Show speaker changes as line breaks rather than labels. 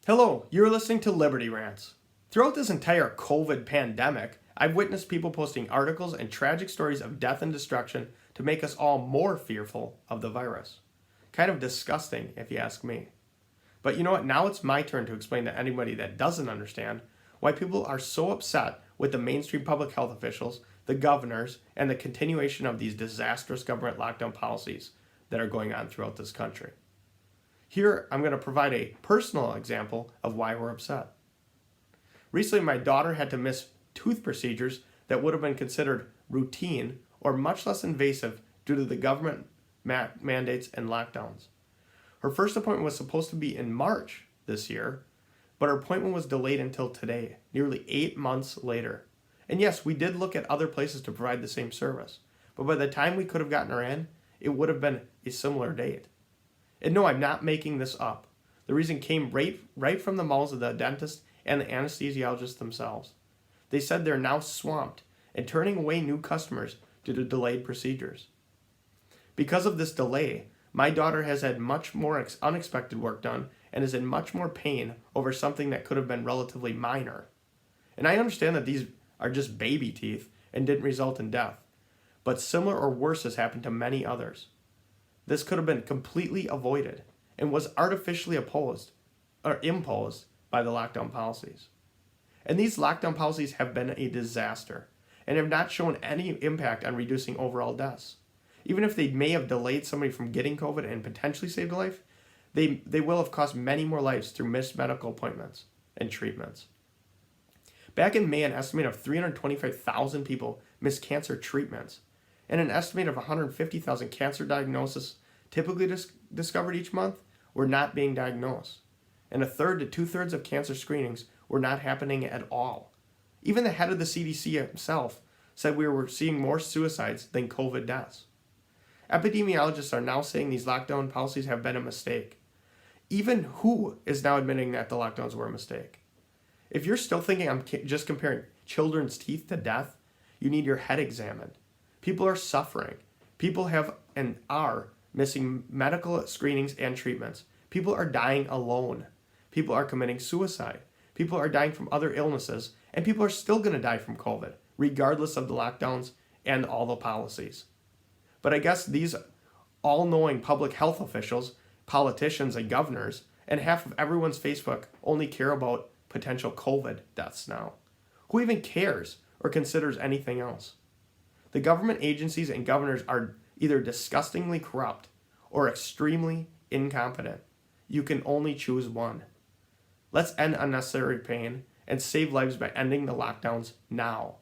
Hello, you're listening to Liberty Rants. Throughout this entire COVID pandemic, I've witnessed people posting articles and tragic stories of death and destruction to make us all more fearful of the virus. Kind of disgusting, if you ask me. But you know what? Now it's my turn to explain to anybody that doesn't understand why people are so upset with the mainstream public health officials, the governors, and the continuation of these disastrous government lockdown policies that are going on throughout this country. Here, I'm going to provide a personal example of why we're upset. Recently, my daughter had to miss tooth procedures that would have been considered routine or much less invasive due to the government mandates and lockdowns. Her first appointment was supposed to be in March this year, but her appointment was delayed until today, nearly 8 months later. And yes, we did look at other places to provide the same service, but by the time we could have gotten her in, it would have been a similar date. And no, I'm not making this up. The reason came right from the mouths of the dentist and the anesthesiologists themselves. They said they're now swamped and turning away new customers due to delayed procedures. Because of this delay, my daughter has had much more unexpected work done and is in much more pain over something that could have been relatively minor. And I understand that these are just baby teeth and didn't result in death, but similar or worse has happened to many others. This could have been completely avoided and was artificially imposed by the lockdown policies. And these lockdown policies have been a disaster and have not shown any impact on reducing overall deaths. Even if they may have delayed somebody from getting COVID and potentially saved a life, they will have cost many more lives through missed medical appointments and treatments. Back in May, an estimate of 325,000 people missed cancer treatments, and an estimate of 150,000 cancer diagnoses typically discovered each month were not being diagnosed. And a third to two-thirds of cancer screenings were not happening at all. Even the head of the CDC himself said we were seeing more suicides than COVID deaths. Epidemiologists are now saying these lockdown policies have been a mistake. Even WHO is now admitting that the lockdowns were a mistake. If you're still thinking I'm just comparing children's teeth to death, you need your head examined. People are suffering. People have and are missing medical screenings and treatments. People are dying alone. People are committing suicide. People are dying from other illnesses, and people are still going to die from COVID, regardless of the lockdowns and all the policies. But I guess these all-knowing public health officials, politicians, and governors, and half of everyone's Facebook only care about potential COVID deaths now. Who even cares or considers anything else? The government agencies and governors are either disgustingly corrupt or extremely incompetent. You can only choose one. Let's end unnecessary pain and save lives by ending the lockdowns now.